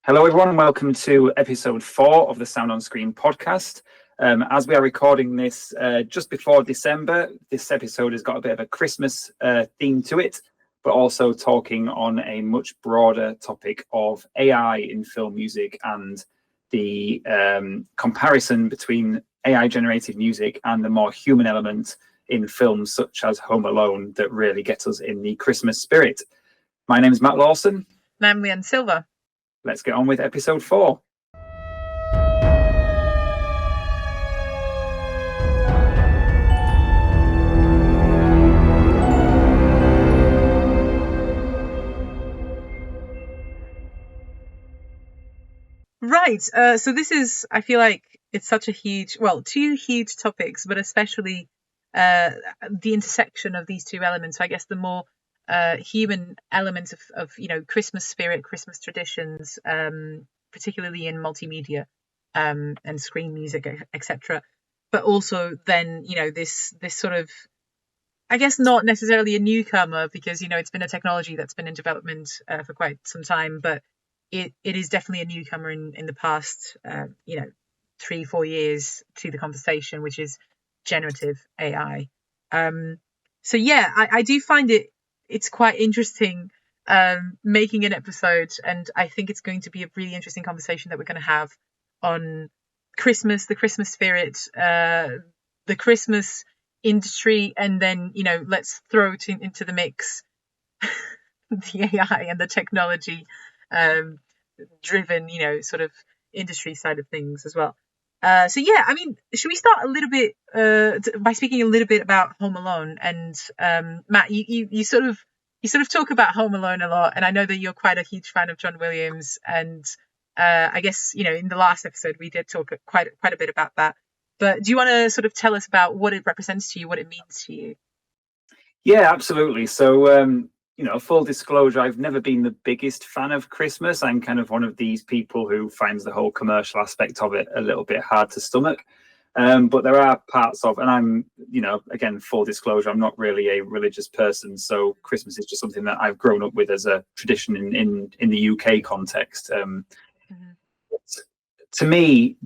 Hello, everyone, and welcome to episode 4 of the Sound on Screen podcast. As we are recording this just before December, this episode has got a bit of a Christmas theme to it, but also talking on a much broader topic of AI in film music and the comparison between AI-generated music and the more human element in films such as Home Alone that really gets us in the Christmas spirit. My name is Matt Lawson. And I'm Liane Silva. Let's get on with episode 4. Right. So this is, I feel like it's such a huge, two huge topics, but especially the intersection of these two elements. So I guess the more human elements of Christmas spirit, Christmas traditions, particularly in multimedia and screen music, etc. But also then this sort of, I guess, not necessarily a newcomer because it's been a technology that's been in development for quite some time, but it is definitely a newcomer in the past 3-4 years to the conversation, which is generative AI. So yeah, I do find it's quite interesting making an episode, and I think it's going to be a really interesting conversation that we're going to have on Christmas, the Christmas spirit, the Christmas industry, and then let's throw into the mix the AI and the technology driven sort of industry side of things as well. So yeah, I mean, should we start a little bit by speaking a little bit about Home Alone? And Matt, you sort of talk about Home Alone a lot, and I know that you're quite a huge fan of John Williams. And I guess in the last episode we did talk quite a bit about that. But do you want to sort of tell us about what it represents to you, what it means to you? Yeah, absolutely. So full disclosure, I've never been the biggest fan of Christmas. I'm kind of one of these people who finds the whole commercial aspect of it a little bit hard to stomach. But there are parts of, and I'm, again, full disclosure, I'm not really a religious person. So Christmas is just something that I've grown up with as a tradition in the UK context. To me,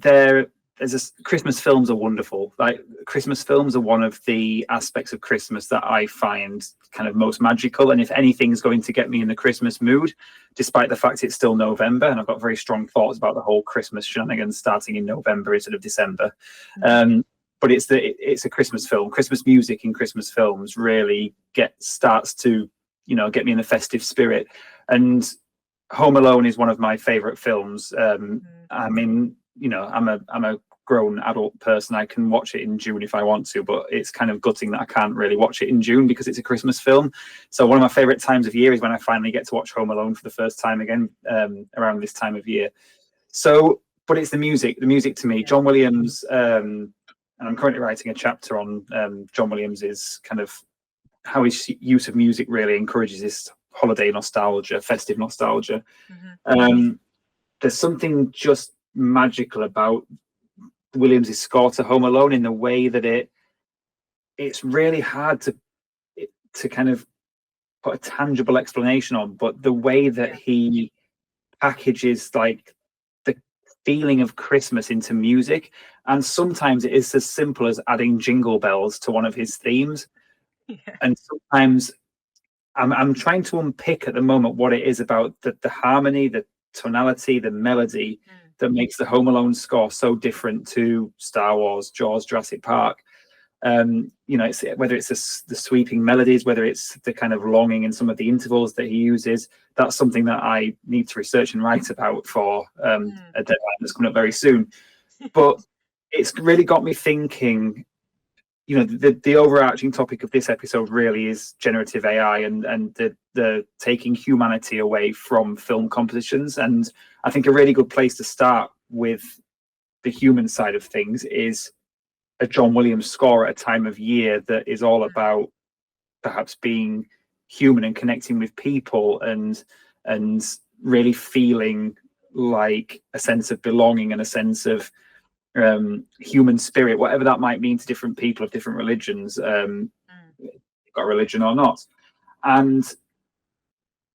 Christmas films are wonderful. Like, Christmas films are one of the aspects of Christmas that I find kind of most magical. And if anything's going to get me in the Christmas mood, despite the fact it's still November, and I've got very strong thoughts about the whole Christmas shenanigans starting in November instead of December. But it's a Christmas film. Christmas music in Christmas films really starts to get me in the festive spirit. And Home Alone is one of my favorite films. I mean, I'm a grown adult person. I can watch it in June if I want to, but it's kind of gutting that I can't really watch it in June because it's a Christmas film. So one of my favorite times of year is when I finally get to watch Home Alone for the first time again, around this time of year. So, but it's the music to me, John Williams, and I'm currently writing a chapter on John Williams's kind of how his use of music really encourages this holiday nostalgia, festive nostalgia. There's something just magical about Williams' score to Home Alone in the way that it's really hard to kind of put a tangible explanation on, but the way that he packages like the feeling of Christmas into music, and sometimes it is as simple as adding jingle bells to one of his themes, and sometimes I'm trying to unpick at the moment what it is about the harmony, the tonality, the melody that makes the Home Alone score so different to Star Wars, Jaws, Jurassic Park. It's whether it's the sweeping melodies, whether it's the kind of longing in some of the intervals that he uses. That's something that I need to research and write about for a deadline that's coming up very soon. But it's really got me thinking. The overarching topic of this episode really is generative AI and the taking humanity away from film compositions. And I think a really good place to start with the human side of things is a John Williams score at a time of year that is all about perhaps being human and connecting with people and really feeling like a sense of belonging and a sense of human spirit, whatever that might mean to different people of different religions, got a religion or not. And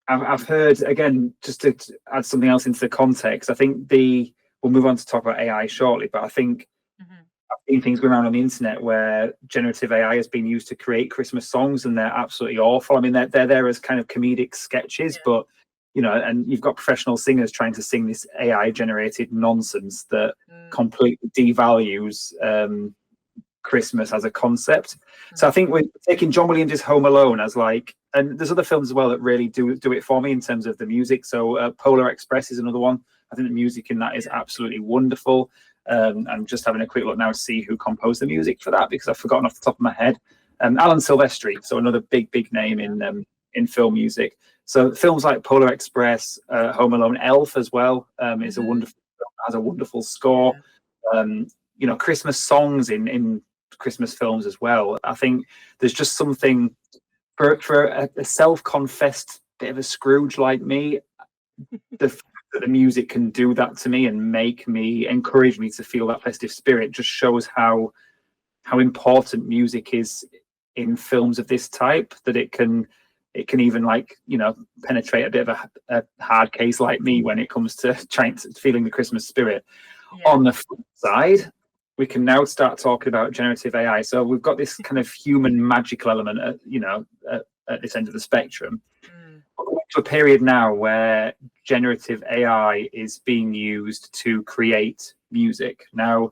I've heard, again, just to add something else into the context, I think we'll move on to talk about AI shortly, but I think Mm-hmm. I've seen things going around on the internet where generative AI has been used to create Christmas songs, and they're absolutely awful. I mean, they're there as kind of comedic sketches, but and you've got professional singers trying to sing this AI generated nonsense that completely devalues Christmas as a concept. So I think we're taking John Williams' Home Alone as like, and there's other films as well that really do it for me in terms of the music. So Polar Express is another one. I think the music in that is absolutely wonderful. I'm just having a quick look now to see who composed the music for that, because I've forgotten off the top of my head. Alan Silvestri, so another big name in film music. So films like Polar Express, Home Alone, Elf as well is a wonderful film, has a wonderful score. Christmas songs in Christmas films as well. I think there's just something for a self-confessed bit of a Scrooge like me, the fact that the music can do that to me and encourage me to feel that festive spirit just shows how important music is in films of this type, that it can even penetrate a bit of a hard case like me when it comes to feeling the Christmas spirit. On the flip side, we can now start talking about generative AI. So we've got this kind of human magical element at this end of the spectrum. We're going to a period now where generative AI is being used to create music. Now,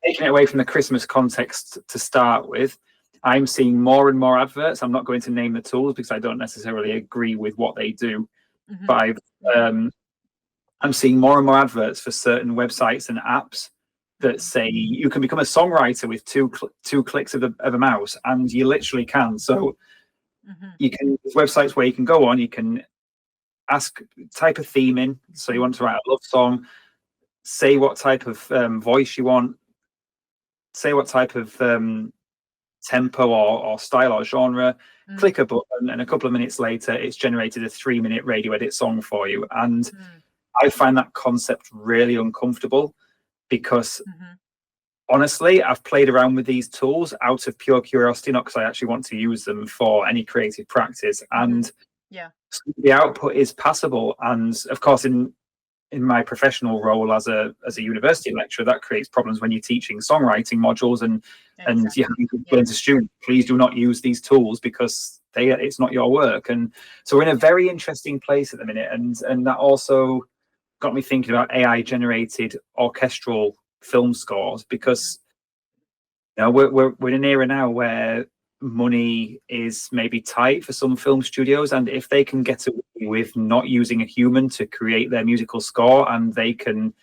taking it away from the Christmas context to start with, I'm seeing more and more adverts. I'm not going to name the tools because I don't necessarily agree with what they do, but I'm seeing more and more adverts for certain websites and apps that say you can become a songwriter with two clicks of a mouse, and you literally can. So you can, there's websites where you can go on, you can type a theme in. So you want to write a love song, say what type of voice you want, say what type of tempo or style or genre, click a button, and a couple of minutes later it's generated a 3-minute radio edit song for you. And I find that concept really uncomfortable because honestly, I've played around with these tools out of pure curiosity, not because I actually want to use them for any creative practice, and the output is passable. And of course, in my professional role as a university lecturer, that creates problems when you're teaching songwriting modules and you have to explain to students, please do not use these tools because it's not your work. And so we're in a very interesting place at the minute, and that also got me thinking about AI generated orchestral film scores, because we're in an era now where money is maybe tight for some film studios, and if they can get away with not using a human to create their musical score, and they can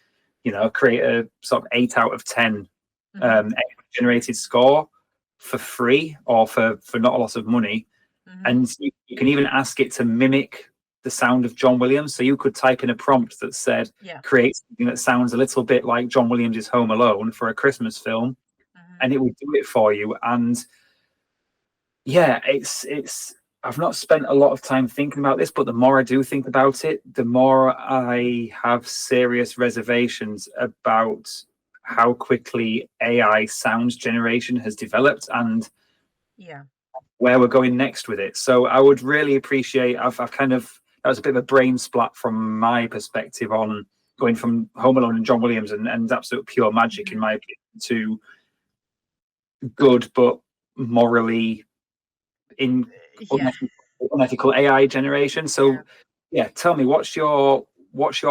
create a sort of 8 out of 10 generated score for free or for not a lot of money, and you can even ask it to mimic the sound of John Williams. So you could type in a prompt that said, create something that sounds a little bit like John Williams' Home Alone for a Christmas film, and it would do it for you. And I've not spent a lot of time thinking about this, but the more I do think about it, the more I have serious reservations about how quickly AI sound generation has developed and where we're going next with it. So I would really appreciate, that was a bit of a brain splat from my perspective on going from Home Alone and John Williams and absolute pure magic, in my opinion, to good but morally unethical AI generation. So tell me, what's your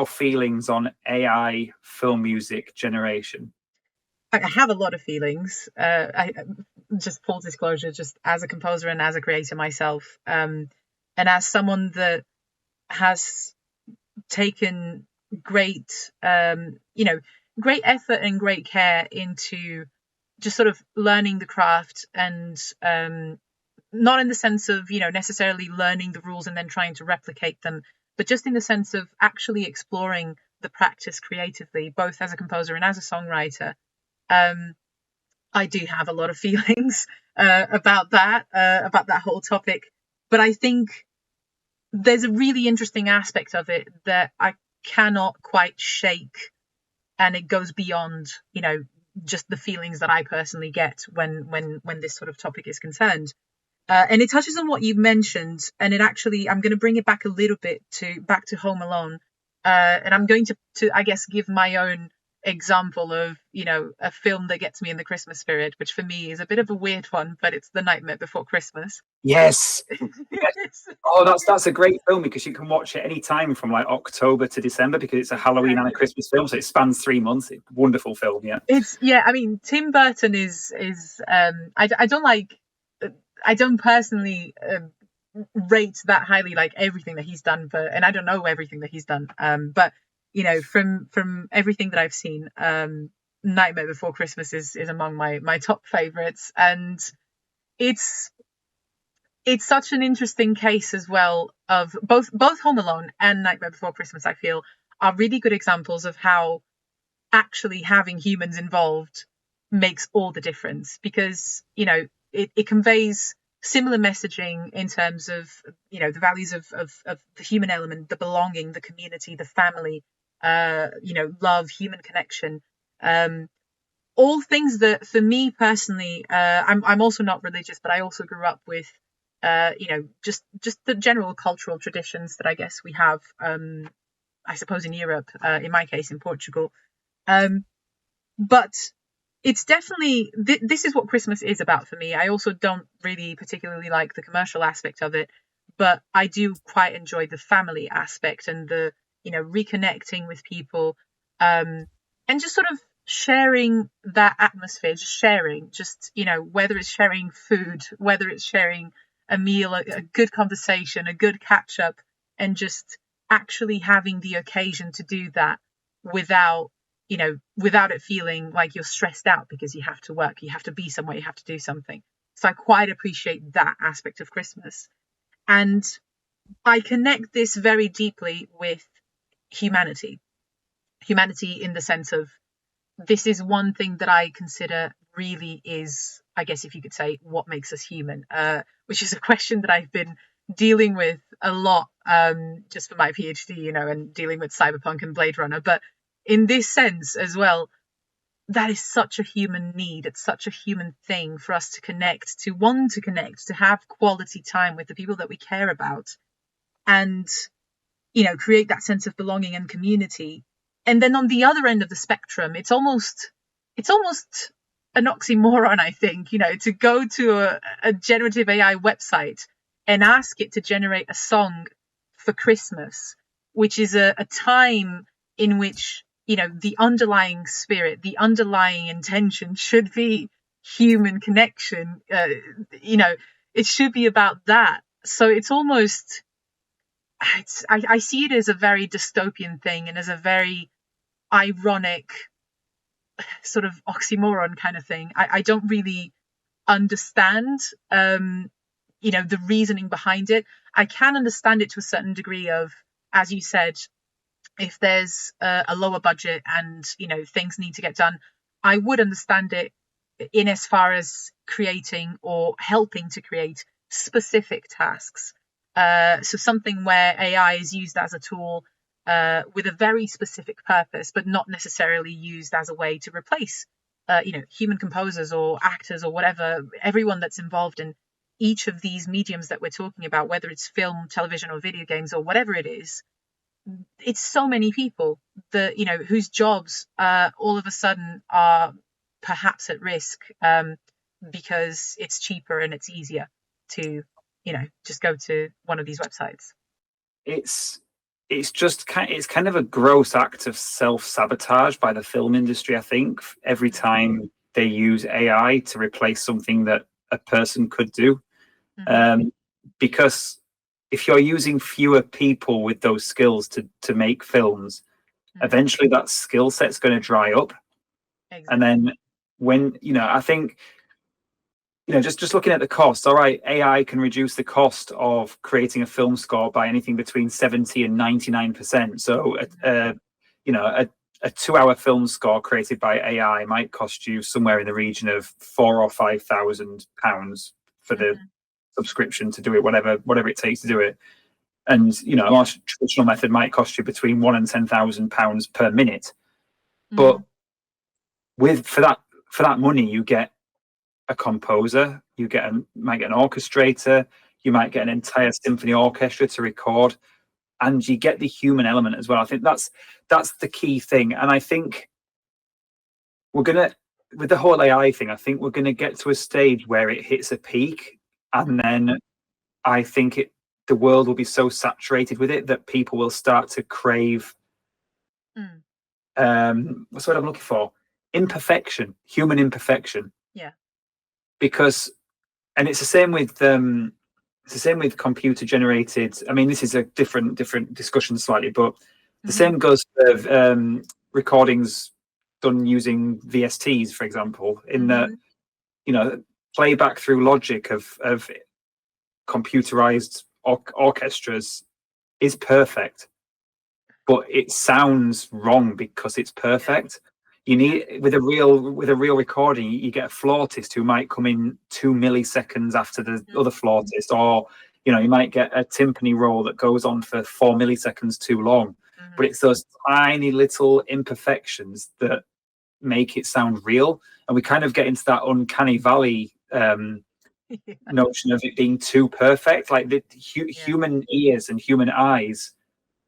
feelings on AI film music generation? I have a lot of feelings. I just full disclosure, just as a composer and as a creator myself, and as someone that has taken great effort and great care into just sort of learning the craft, and not in the sense of necessarily learning the rules and then trying to replicate them, but just in the sense of actually exploring the practice creatively, both as a composer and as a songwriter. I do have a lot of feelings about that whole topic, but I think there's a really interesting aspect of it that I cannot quite shake, and it goes beyond just the feelings that I personally get when this sort of topic is concerned. And it touches on what you mentioned, and it actually, I'm going to bring it back a little bit back to Home Alone, and I'm going to I guess give my own example of, you know, a film that gets me in the Christmas spirit, which for me is a bit of a weird one, but it's The Nightmare Before Christmas. Yes. Yes. Oh, that's a great film because you can watch it any time from like October to December because it's a Halloween and a Christmas film, so it spans 3 months. It's a wonderful film, yeah. I mean, Tim Burton is I don't personally rate that highly, like everything that he's done, and I don't know everything that he's done, but you know, from everything that I've seen, Nightmare Before Christmas is among my top favorites, and it's such an interesting case as well of both Home Alone and Nightmare Before Christmas, I feel, are really good examples of how actually having humans involved makes all the difference, because, you know, it conveys similar messaging in terms of, you know, the values of the human element, the belonging, the community, the family, you know, love, human connection, all things that for me personally, I'm also not religious, but I also grew up with, you know, just the general cultural traditions that I guess we have, I suppose in Europe, in my case in Portugal, but it's definitely, this is what Christmas is about for me. I also don't really particularly like the commercial aspect of it, but I do quite enjoy the family aspect and the, you know, reconnecting with people, and just sort of sharing that atmosphere, just, you know, whether it's sharing food, whether it's sharing a meal, a good conversation, a good catch up, and just actually having the occasion to do that without it feeling like you're stressed out because you have to work, you have to be somewhere, you have to do something. So I quite appreciate that aspect of Christmas. And I connect this very deeply with humanity in the sense of, this is one thing that I consider really is, I guess if you could say, what makes us human, which is a question that I've been dealing with a lot, just for my PhD, you know, and dealing with Cyberpunk and Blade Runner. But in this sense as well, that is such a human need. It's such a human thing for us to connect, to have quality time with the people that we care about, and, you know, create that sense of belonging and community. And then on the other end of the spectrum, it's almost an oxymoron, I think, you know, to go to a generative AI website and ask it to generate a song for Christmas, which is a time in which, you know, the underlying spirit, the underlying intention should be human connection. You know, it should be about that. So it's almost, I see it as a very dystopian thing and as a very ironic sort of oxymoron kind of thing. I don't really understand, you know, the reasoning behind it. I can understand it to a certain degree of, as you said, if there's a lower budget and, you know, things need to get done, I would understand it in as far as creating or helping to create specific tasks. So something where AI is used as a tool with a very specific purpose, but not necessarily used as a way to replace, you know, human composers or actors or whatever, everyone that's involved in each of these mediums that we're talking about, whether it's film, television, or video games, or whatever it is. It's so many people that, you know, whose jobs all of a sudden are perhaps at risk, because it's cheaper and it's easier to, you know, just go to one of these websites. It's kind of a gross act of self-sabotage by the film industry, I think, every time they use AI to replace something that a person could do. Mm-hmm. Because if you're using fewer people with those skills to make films, mm-hmm. eventually that skill set's going to dry up. Exactly. And then when, you know, I think, you know, just looking at the cost, all right, AI can reduce the cost of creating a film score by anything between 70 and 99%. So, you know, a 2-hour film score created by AI might cost you somewhere in the region of £4,000 or £5,000 for the subscription to do it, whatever it takes to do it. And, you know, a more traditional method might cost you between £1,000 and £10,000 per minute. But for that money, you get a composer might get an orchestrator, you might get an entire symphony orchestra to record, and you get the human element as well. I think that's the key thing. And I think with the whole AI thing, I think we're gonna get to a stage where it hits a peak, and then I think the world will be so saturated with it that people will start to crave what's what I'm looking for? Imperfection, human imperfection. Yeah. Because, and it's the same with computer generated. I mean, this is a different discussion slightly, but the same goes for recordings done using VSTs, for example, in that, playback through logic of computerized orchestras is perfect, but it sounds wrong because it's perfect. You need with a real recording, you get a flautist who might come in 2 milliseconds after the other flautist, or you might get a timpani roll that goes on for 4 milliseconds too long. But it's those tiny little imperfections that make it sound real, and we kind of get into that uncanny valley notion of it being too perfect. Like the human ears and human eyes,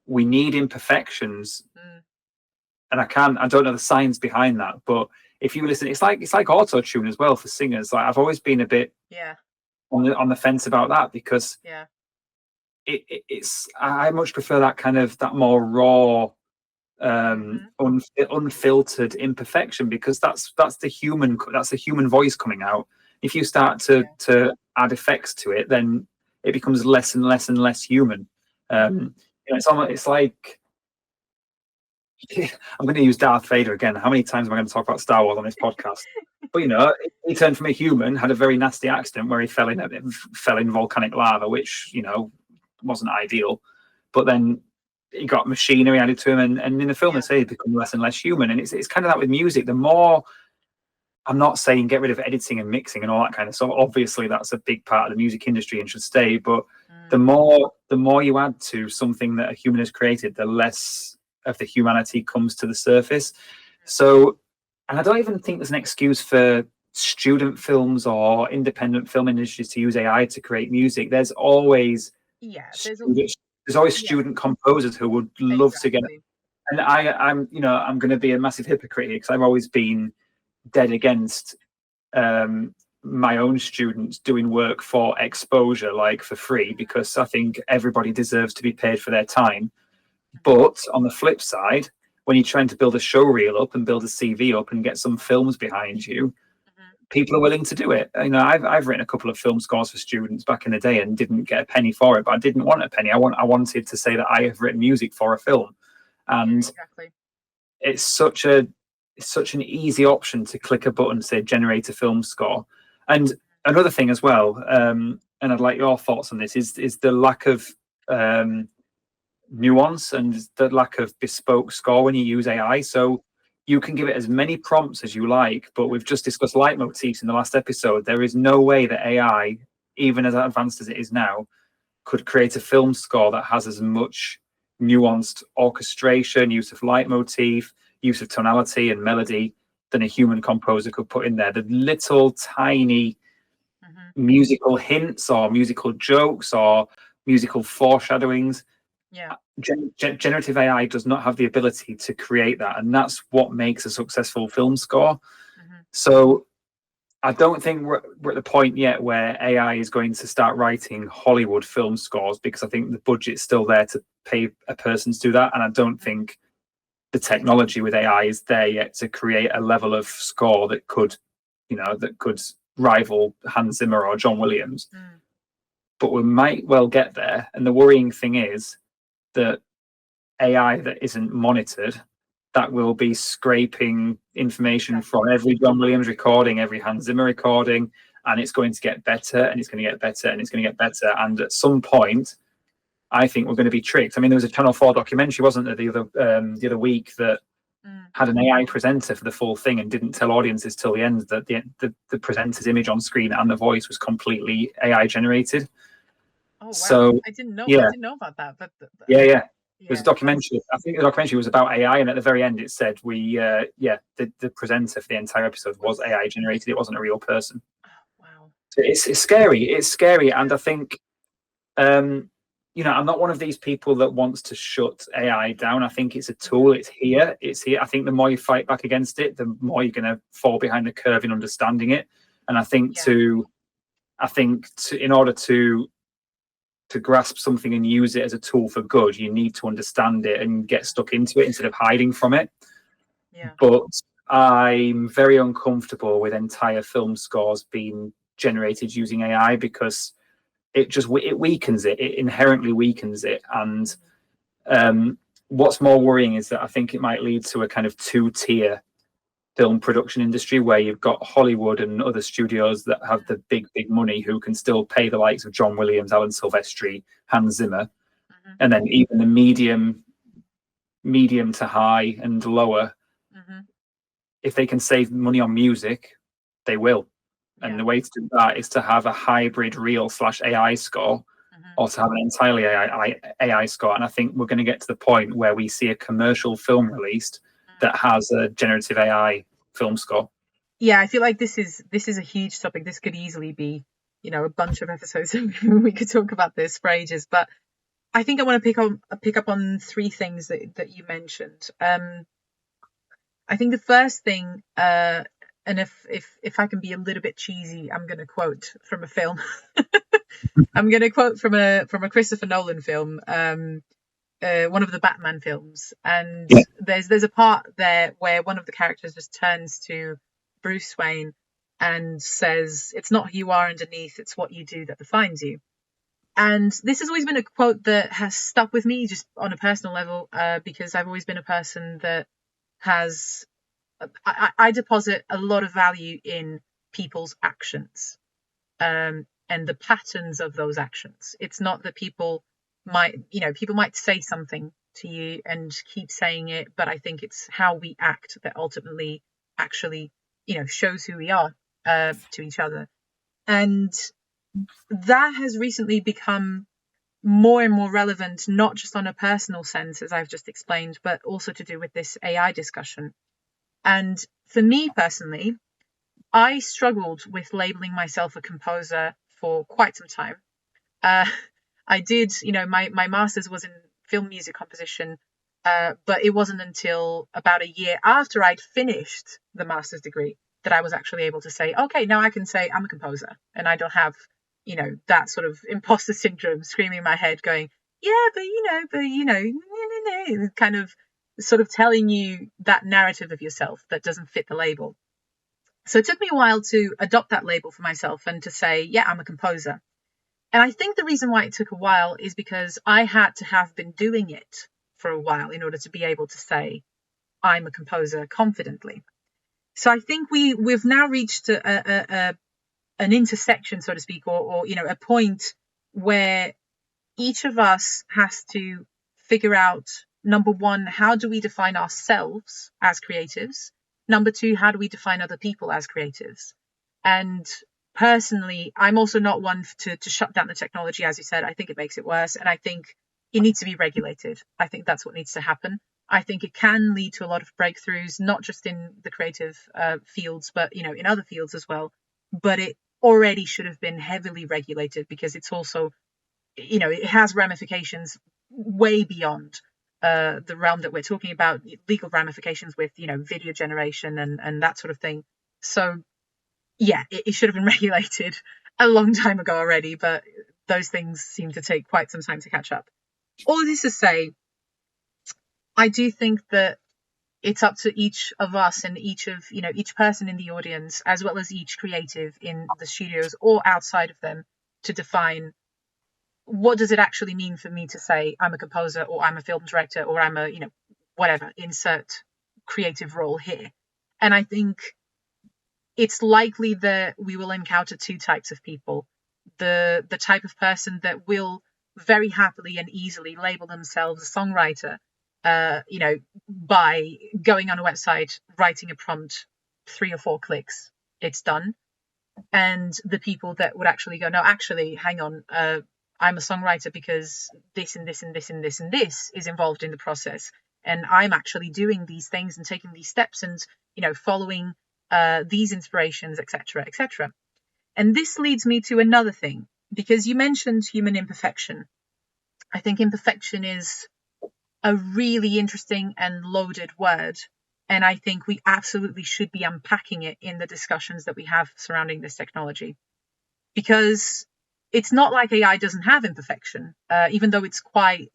we need imperfections. And I don't know the science behind that, but if you listen, it's like auto tune as well for singers. Like I've always been a bit on the fence about that, because it's I much prefer that more raw, unfiltered imperfection, because that's the human voice coming out. If you start to add effects to it, then it becomes less and less and less human. It's like I'm going to use Darth Vader again. How many times am I going to talk about Star Wars on this podcast? But he turned from a human, had a very nasty accident where he fell in volcanic lava, which wasn't ideal. But then he got machinery added to him, and in the film they say he become less and less human. And it's kind of that with music. The more, I'm not saying get rid of editing and mixing and all that kind of stuff. Obviously, that's a big part of the music industry and should stay. But the more you add to something that a human has created, the less of the humanity comes to the surface. So, and I don't even think there's an excuse for student films or independent film industries to use AI to create music. There's always student composers who would love to get. And I'm going to be a massive hypocrite here, because I've always been dead against my own students doing work for exposure, like for free, because I think everybody deserves to be paid for their time. But on the flip side, when you're trying to build a show reel up and build a CV up and get some films behind you, people are willing to do it. I've written a couple of film scores for students back in the day and didn't get a penny for it, but I didn't want a penny. I wanted to say that I have written music for a film, and it's such an easy option to click a button, say generate a film score. And another thing as well, and I'd like your thoughts on this, is the lack of nuance and the lack of bespoke score when you use AI. So you can give it as many prompts as you like, but we've just discussed leitmotifs in the last episode. There is no way that AI, even as advanced as it is now, could create a film score that has as much nuanced orchestration, use of leitmotif, use of tonality and melody than a human composer could put in there. The little tiny musical hints or musical jokes or musical foreshadowings. Generative AI does not have the ability to create that, and that's what makes a successful film score. So I don't think we're at the point yet where AI is going to start writing Hollywood film scores, because I think the budget's still there to pay a person to do that, and I don't think the technology with AI is there yet to create a level of score that could rival Hans Zimmer or John Williams. But we might well get there, and the worrying thing is that AI that isn't monitored, that will be scraping information from every John Williams recording, every Hans Zimmer recording, and it's going to get better, and it's going to get better, and it's going to get better. And at some point, I think we're going to be tricked. I mean, there was a Channel 4 documentary, wasn't there, the other week, that had an AI presenter for the full thing and didn't tell audiences till the end that the presenter's image on screen and the voice was completely AI generated. Oh wow! So I didn't know. I didn't know about that. But it was a documentary. I think the documentary was about AI, and at the very end it said the presenter for the entire episode was AI generated. It wasn't a real person. Wow. It's scary. It's scary, and I think, I'm not one of these people that wants to shut AI down. I think it's a tool. It's here. It's here. I think the more you fight back against it, the more you're going to fall behind the curve in understanding it. And I think in order to grasp something and use it as a tool for good, you need to understand it and get stuck into it instead of hiding from it. Yeah. But I'm very uncomfortable with entire film scores being generated using AI because it weakens it. It inherently weakens it. And what's more worrying is that I think it might lead to a kind of two-tier film production industry where you've got Hollywood and other studios that have the big money who can still pay the likes of John Williams, Alan Silvestri, Hans Zimmer, and then even the medium to high and lower. If they can save money on music, they will. And the way to do that is to have a hybrid real/AI score, or to have an entirely AI score. And I think we're going to get to the point where we see a commercial film released that has a generative AI film score. Yeah, I feel like this is a huge topic. This could easily be, a bunch of episodes. We could talk about this for ages. But I think I want to pick up on three things that you mentioned. I think the first thing, and if I can be a little bit cheesy, I'm going to quote from a film. I'm going to quote from a Christopher Nolan film, one of the Batman films, and there's a part there where one of the characters just turns to Bruce Wayne and says, "It's not who you are underneath; it's what you do that defines you." And this has always been a quote that has stuck with me, just on a personal level, because I've always been a person that has. I deposit a lot of value in people's actions and the patterns of those actions. It's not that people might say something to you and keep saying it, but I think it's how we act that ultimately actually, shows who we are to each other. And that has recently become more and more relevant, not just on a personal sense, as I've just explained, but also to do with this AI discussion. And for me personally, I struggled with labeling myself a composer for quite some time. I did, my master's was in film music composition, but it wasn't until about a year after I'd finished the master's degree that I was actually able to say, okay, now I can say I'm a composer, and I don't have, that sort of imposter syndrome screaming in my head going, kind of sort of telling you that narrative of yourself that doesn't fit the label. So it took me a while to adopt that label for myself and to say, yeah, I'm a composer. And I think the reason why it took a while is because I had to have been doing it for a while in order to be able to say I'm a composer confidently. So I think we've now reached an intersection, so to speak, or a point where each of us has to figure out, number one, how do we define ourselves as creatives? Number two, how do we define other people as creatives? And personally, I'm also not one to shut down the technology, as you said. I think it makes it worse. And I think it needs to be regulated. I think that's what needs to happen. I think it can lead to a lot of breakthroughs, not just in the creative fields, but, in other fields as well. But it already should have been heavily regulated because it's also, it has ramifications way beyond the realm that we're talking about, legal ramifications with, video generation and that sort of thing. So, yeah, it should have been regulated a long time ago already, but those things seem to take quite some time to catch up. All this to say, I do think that it's up to each of us and each person in the audience, as well as each creative in the studios or outside of them, to define what does it actually mean for me to say I'm a composer or I'm a film director or I'm a, whatever, insert creative role here. And I think it's likely that we will encounter two types of people. The type of person that will very happily and easily label themselves a songwriter, by going on a website, writing a prompt, 3 or 4 clicks, it's done. And the people that would actually go, no, actually, hang on, I'm a songwriter because this and this and this and this and this is involved in the process. And I'm actually doing these things and taking these steps and, following these inspirations, etc., etc. And this leads me to another thing, because you mentioned human imperfection. I think imperfection is a really interesting and loaded word. And I think we absolutely should be unpacking it in the discussions that we have surrounding this technology. Because it's not like AI doesn't have imperfection, even though it's quite,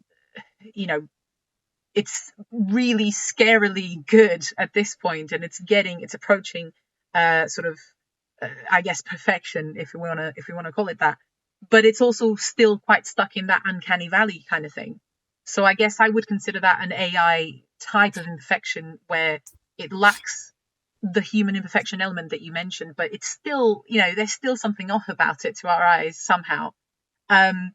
it's really scarily good at this point, and it's approaching I guess perfection, if we want to call it that. But it's also still quite stuck in that uncanny valley kind of thing. So I guess I would consider that an AI type of imperfection, where it lacks the human imperfection element that you mentioned, but it's still, there's still something off about it to our eyes somehow. And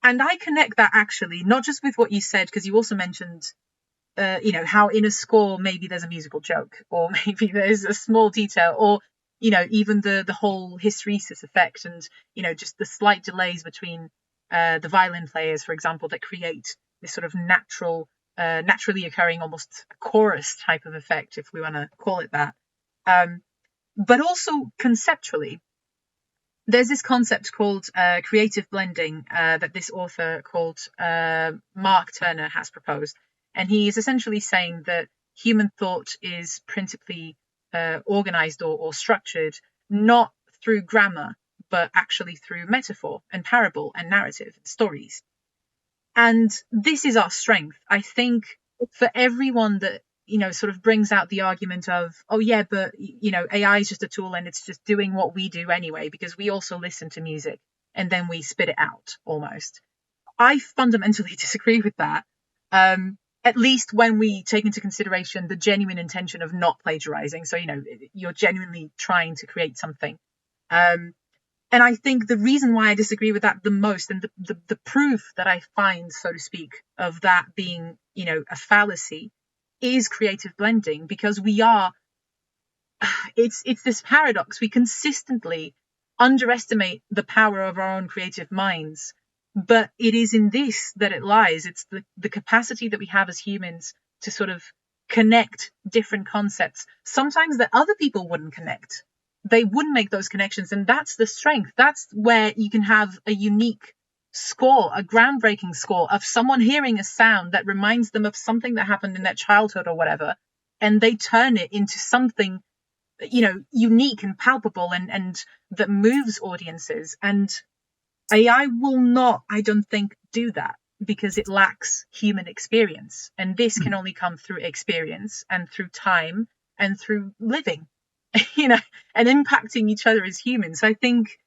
I connect that actually not just with what you said, because you also mentioned how in a score maybe there's a musical joke, or maybe there's a small detail, or even the whole hysteresis effect, and just the slight delays between the violin players, for example, that create this sort of naturally occurring, almost a chorus type of effect, if we want to call it that. But also conceptually, there's this concept called creative blending that this author called Mark Turner has proposed. And he is essentially saying that human thought is principally organized or structured not through grammar, but actually through metaphor and parable and narrative and stories. And this is our strength. I think for everyone that, sort of brings out the argument of, oh yeah, but, AI is just a tool and it's just doing what we do anyway, because we also listen to music and then we spit it out almost. I fundamentally disagree with that. At least when we take into consideration the genuine intention of not plagiarizing. So, you're genuinely trying to create something. And I think the reason why I disagree with that the most, and the proof that I find, so to speak, of that being, a fallacy, is creative blending, because it's this paradox. We consistently underestimate the power of our own creative minds. But it is in this that it lies. It's the capacity that we have as humans to sort of connect different concepts, sometimes that other people wouldn't connect. They wouldn't make those connections. And that's the strength. That's where you can have a unique score, a groundbreaking score of someone hearing a sound that reminds them of something that happened in their childhood or whatever. And they turn it into something, unique and palpable and that moves audiences. And AI will not, I don't think, do that, because it lacks human experience. And this can only come through experience and through time and through living, and impacting each other as humans. So I think,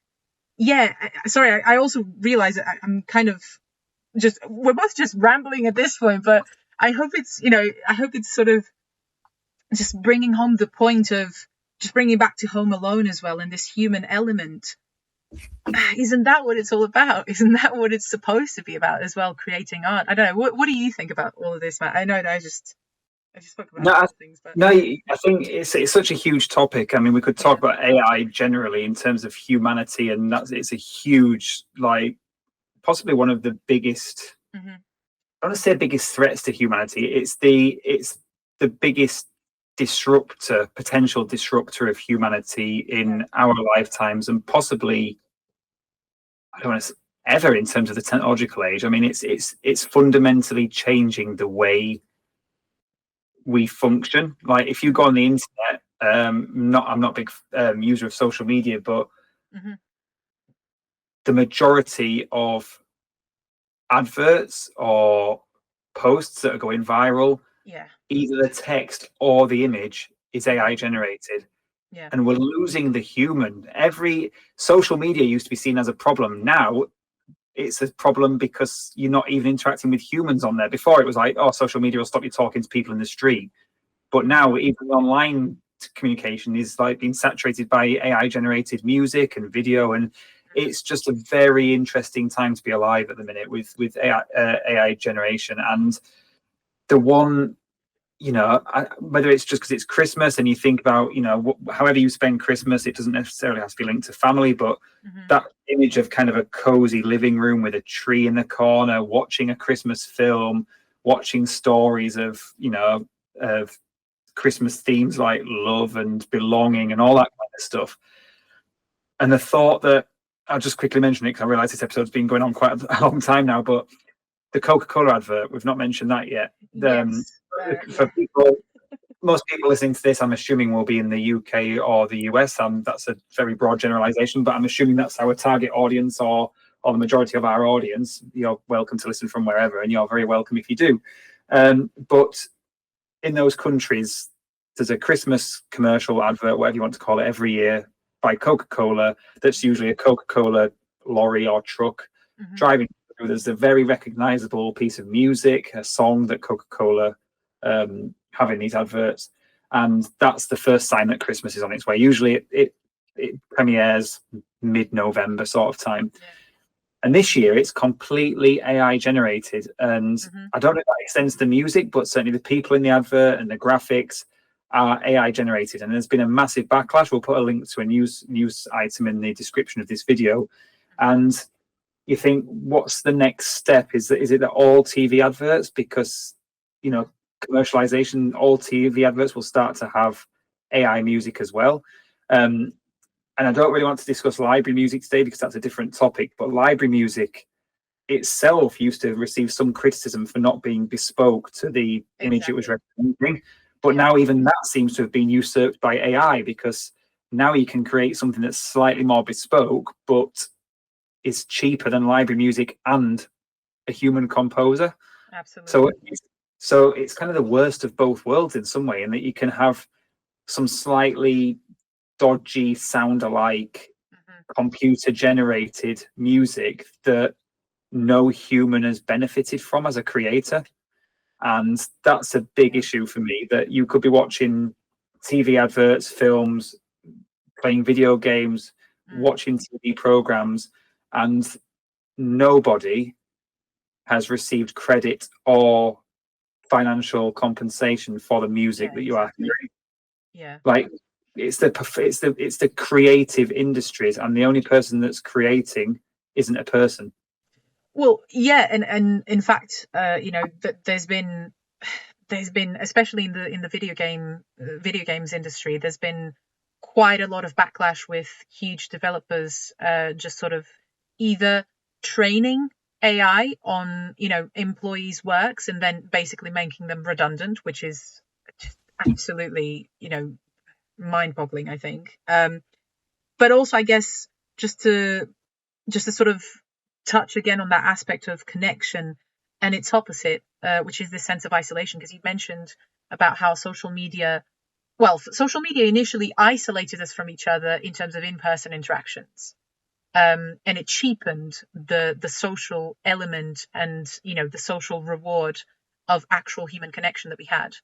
sorry, I also realize that I'm kind of we're both just rambling at this point, but I hope it's, sort of just bringing home the point of just bringing back to Home Alone as well, and this human element. Isn't that what it's all about? Isn't that what it's supposed to be about as well, creating art? I don't know. What do you think about all of this, Matt? I know that I just spoke about things, but no, I think it's such a huge topic. I mean, we could talk about AI generally in terms of humanity, and it's a huge, possibly one of the biggest. Mm-hmm. I want to say biggest threats to humanity. It's the biggest potential disruptor of humanity in our lifetimes, and possibly, I don't want to say ever, in terms of the technological age. I mean, it's fundamentally changing the way we function. Like, if you go on the internet, I'm not a big user of social media, but the majority of adverts or posts that are going viral, either the text or the image is AI generated. And we're losing the human. Every social media used to be seen as a problem. Now it's a problem because you're not even interacting with humans on there. Before it was like, oh, social media will stop you talking to people in the street. But now even online communication is being saturated by AI generated music and video. And it's just a very interesting time to be alive at the minute with AI generation. And the one, whether it's just because it's Christmas and you think about, however you spend Christmas, it doesn't necessarily have to be linked to family, but that image of kind of a cozy living room with a tree in the corner, watching a Christmas film, watching stories of Christmas themes like love and belonging and all that kind of stuff. And the thought that, I'll just quickly mention it because I realise this episode's been going on quite a long time now, but the Coca-Cola advert, we've not mentioned that yet. Yes. For people, most people listening to this, I'm assuming, will be in the UK or the US. That's a very broad generalisation, but I'm assuming that's our target audience or the majority of our audience. You're welcome to listen from wherever, and you're very welcome if you do. But in those countries, there's a Christmas commercial advert, whatever you want to call it, every year by Coca-Cola. That's usually a Coca-Cola lorry or truck driving through. There's a very recognisable piece of music, a song that Coca-Cola have in these adverts, and that's the first sign that Christmas is on its way. Usually it premieres mid-November sort of time. Yeah. And this year it's completely AI generated, and I don't know if that extends to music, but certainly the people in the advert and the graphics are AI generated, and there's been a massive backlash. We'll put a link to a news item in the description of this video. And you think, what's the next step? Is it that all TV adverts, because commercialization, all TV adverts will start to have AI music as well? And I don't really want to discuss library music today because that's a different topic, but library music itself used to receive some criticism for not being bespoke to the image it was representing. But now even that seems to have been usurped by AI, because now you can create something that's slightly more bespoke, but is cheaper than library music and a human composer. Absolutely. So it's kind of the worst of both worlds in some way, in that you can have some slightly dodgy, sound-alike, computer-generated music that no human has benefited from as a creator. And that's a big issue for me, that you could be watching TV adverts, films, playing video games, watching TV programs, and nobody has received credit or financial compensation for the music that you are hearing. Yeah. Like, it's the creative industries, and the only person that's creating isn't a person. Well, yeah, and in fact, there's been especially in the video games industry, there's been quite a lot of backlash with huge developers just sort of either training AI on employees' works and then basically making them redundant, which is just absolutely mind-boggling, I think. But also, I guess, just to sort of touch again on that aspect of connection and its opposite, which is this sense of isolation, because you mentioned about how social media initially isolated us from each other in terms of in-person interactions, and it cheapened the social element and the social reward of actual human connection that we had.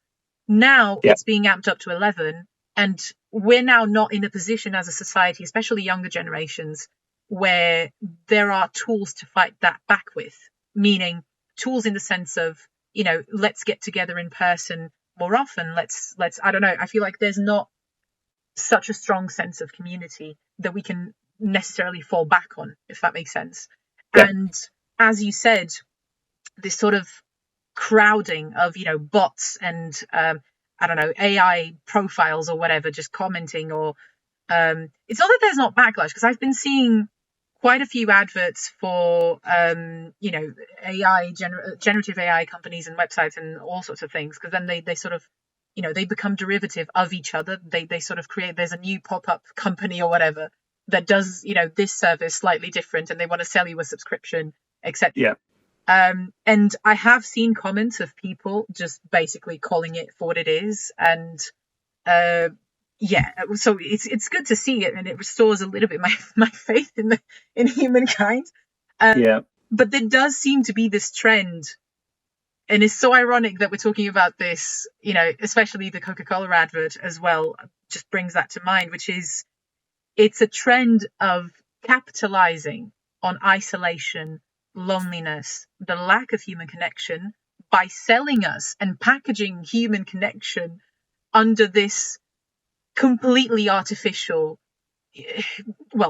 Now it's being amped up to 11, and we're now not in a position as a society, especially younger generations, where there are tools to fight that back with, meaning tools in the sense of, let's get together in person more often. Let's, I don't know. I feel like there's not such a strong sense of community that we can necessarily fall back on, if that makes sense. Yeah. And as you said, this sort of crowding of, bots and, I don't know, AI profiles or whatever, just commenting, or it's not that there's not backlash, because I've been seeing quite a few adverts for AI generative AI companies and websites and all sorts of things, because then they sort of they become derivative of each other. They sort of create, there's a new pop-up company or whatever that does this service slightly different, and they want to sell you a subscription, etc. Yeah. And I have seen comments of people just basically calling it for what it is, and so it's good to see it, and it restores a little bit my faith in humankind. But there does seem to be this trend, and it's so ironic that we're talking about this, especially the Coca-Cola advert as well, just brings that to mind, which is, it's a trend of capitalizing on isolation, loneliness, the lack of human connection, by selling us and packaging human connection under this completely artificial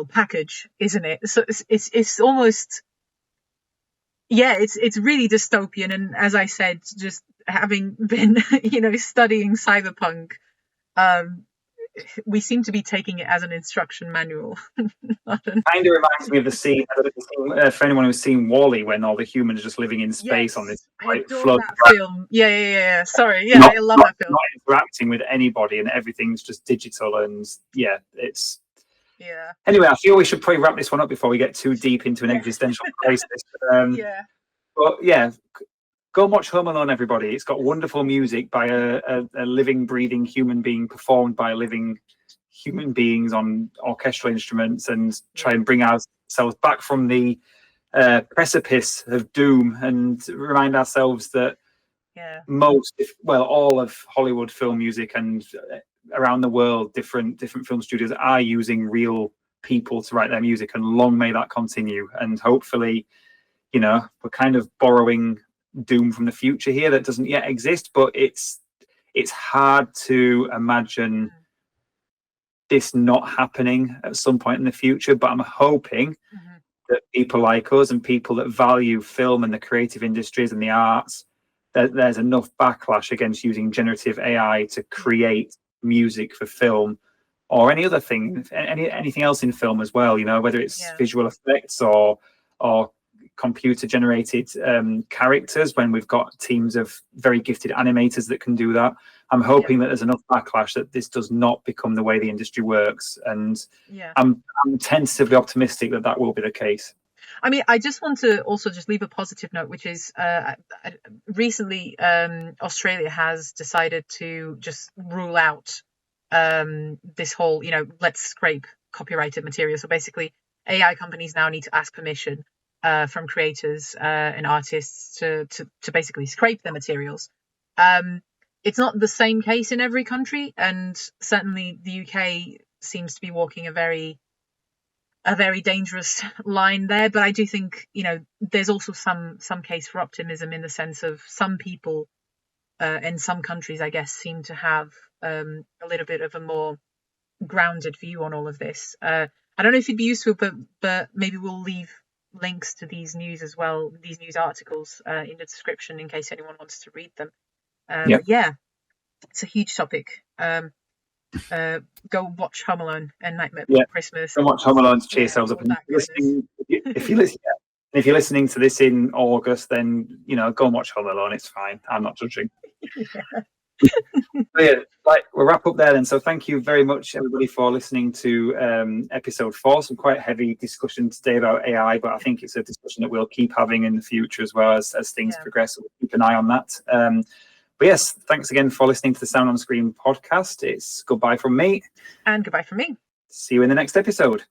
package, isn't it? So it's almost, it's really dystopian. And as I said, just having been studying cyberpunk, we seem to be taking it as an instruction manual. Not an- Kind of reminds me of the scene, I don't know if you've seen, for anyone who's seen Wall-E, when all the humans are just living in space on this I adore float, that film. Yeah. Sorry, yeah, not, I love not, that film. not interacting with anybody, and everything's just digital. And yeah, it's Yeah, anyway. I feel we should probably wrap this one up before we get too deep into an Yeah. existential crisis. yeah, But yeah, go and watch Home Alone, everybody. It's got wonderful music by a living, breathing human being, performed by living human beings on orchestral instruments, and try and bring ourselves back from the precipice of doom, and remind ourselves that yeah, all of Hollywood film music and around the world, different film studios are using real people to write their music, and long may that continue. And hopefully, we're kind of borrowing doom from the future here that doesn't yet exist, but it's hard to imagine this not happening at some point in the future. But I'm hoping that people like us and people that value film and the creative industries and the arts, that there's enough backlash against using generative AI to create music for film, or any other thing, anything else in film as well, whether it's visual effects or computer generated characters, when we've got teams of very gifted animators that can do that. I'm hoping that there's enough backlash that this does not become the way the industry works, and I'm tentatively optimistic that will be the case. I mean, I just want to also just leave a positive note, which is recently Australia has decided to just rule out this whole, let's scrape copyrighted material. So basically, AI companies now need to ask permission from creators and artists to basically scrape their materials. It's not the same case in every country, and certainly the UK seems to be walking a very dangerous line there. But I do think, there's also some case for optimism, in the sense of some people in some countries, I guess, seem to have a little bit of a more grounded view on all of this. I don't know if it'd be useful, but maybe we'll leave links to these news as well, these news articles in the description, in case anyone wants to read them. But yeah, it's a huge topic. Go watch Home Alone and Nightmare Before Christmas. Go watch Home Alone to cheer yourselves up. And if you're listening to this in August, then go and watch Home Alone. It's fine. I'm not judging. We'll wrap up there then. So thank you very much, everybody, for listening to episode 4. Some quite heavy discussion today about AI, but I think it's a discussion that we'll keep having in the future as well as things progress. So we'll keep an eye on that. But yes, thanks again for listening to the Sound on Screen podcast. It's goodbye from me. And goodbye from me. See you in the next episode.